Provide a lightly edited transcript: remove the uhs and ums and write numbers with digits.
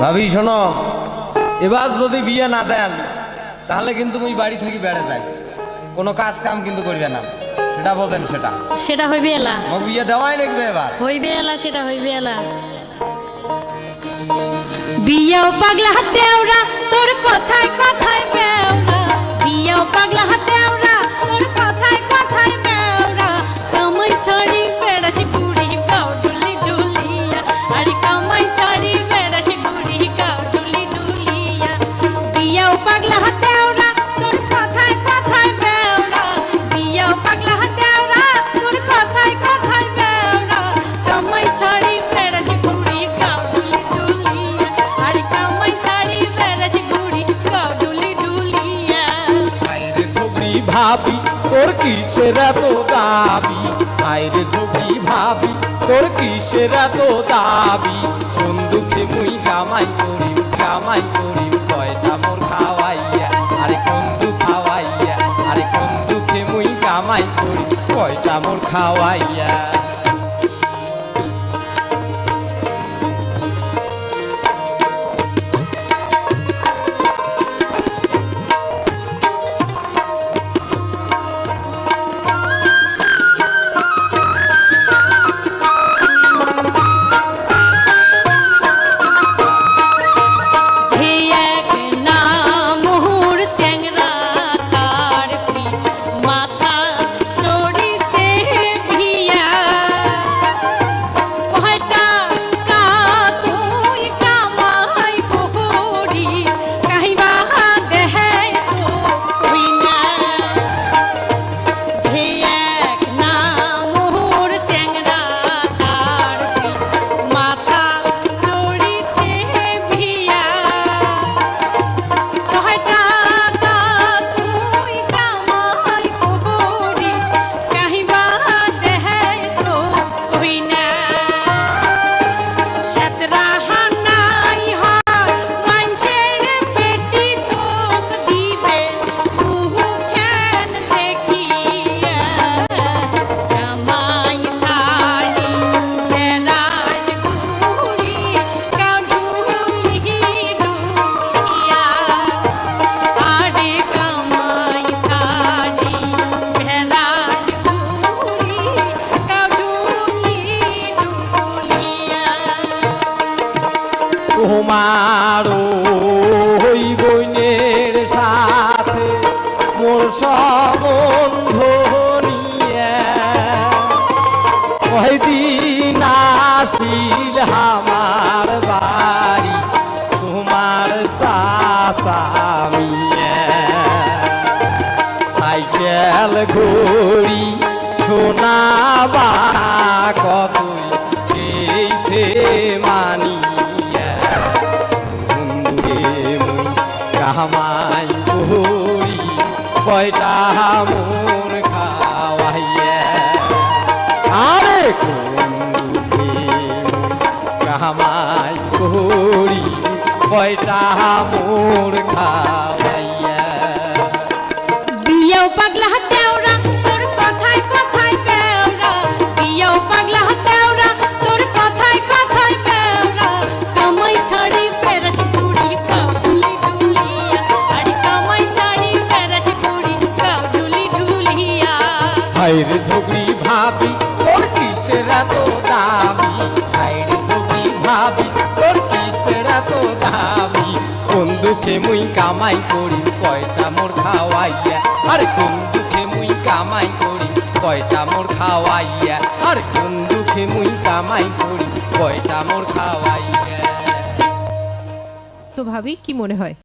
ভাবি শোনো, এবার যদি বিয়ে না দেন তাহলে কিন্তু মুই বাড়ি থেকে বেড়ে যাই, কোনো কাজ কাম কিন্তু করবে না, সেটা বলেন। সেটা হইবে এলা, বিয়ে দেওয়াই নাকবে এবার হইবে এলা, সেটা হইবে এলা। বিয়েও পাগলা হাতে ওরা তোর কথায় কথায় বেওরা, বিয়েও পাগলা হাতে ওরা তোর কথায় কথায় বেওরা। কামাই ছাড়ি বেড়াছি কুড়ি গাও ডুলি ডুলিয়া, আরে কামাই ছাড়ি বেড়াছি কুড়ি গাও ডুলি ডুলিয়া। বিয়েও পাগলা হাতে ওরা তোর কথায় কথায় বেওরা, বিয়েও পাগলা হাতে ওরা তোর কথায় কথায় বেওরা। কামাই ছাড়ি বেড়াছি কুড়ি গাও ডুলি ডুলিয়া, আরে কামাই ছাড়ি বেড়াছি কুড়ি গাও ডুলি ডুলিয়া। আইরে ঝগড়ি ভাবি তোর কিসের এত দাবি, আইরে ঝগড়ি ভাবি তোর কিসের এত দাবি। কোন দুঃখে মুই কামাই করি কয়টা মোর খাওয়াইয়া, আরে কোন দুঃখ খাওয়াইয়া, আরে কোন দুঃখে মুই কামাই করি কয়টা মোর খাওয়াইয়া। তোমার ওই বইনের সাথে মোর সম্বন্ধ নিয়ে ওই দিন আসিল আমার বাড়ি তোমার চাচা মিয়া। সাইকেল ঘড়ি সোনা বা কতই গেছে মানি, কামাই করি কয়টা মোর খাওয়াইয়া, আরে কামাই করি কয়টা মোর খাওয়াইয়া। বিয়েও পাগলা হাতে ওরা তোর কথায় কথায় বেওরা, বিয়েও পাগলা হাতে ওরা তোর কথায় কথায় বেওরা। কামাই ছাড়ি বেড়াছি কুড়ি গাও ডুলি ডুলিয়া, আরে কামাই ছাড়ি বেড়াছি কুড়ি গাও ডুলি ডুলিয়া। হাইরে ঝগড়ি ভাবি তোর কিসের এত দাবি, হাইরে ঝগড়ি ভাবি তোর কিসের এত দাবি। কোন দুঃখে মুই কামাই করি কয়টা মোর খাওয়াইয়া, আরে কোন দুঃখে মুই কামাই করি কয়টা মোর খাওয়াইয়া, আর কোন দুঃখে মুই কামাই করি কয়টা মোর খাওয়াইয়া। তো ভাবি কি মনে হয়?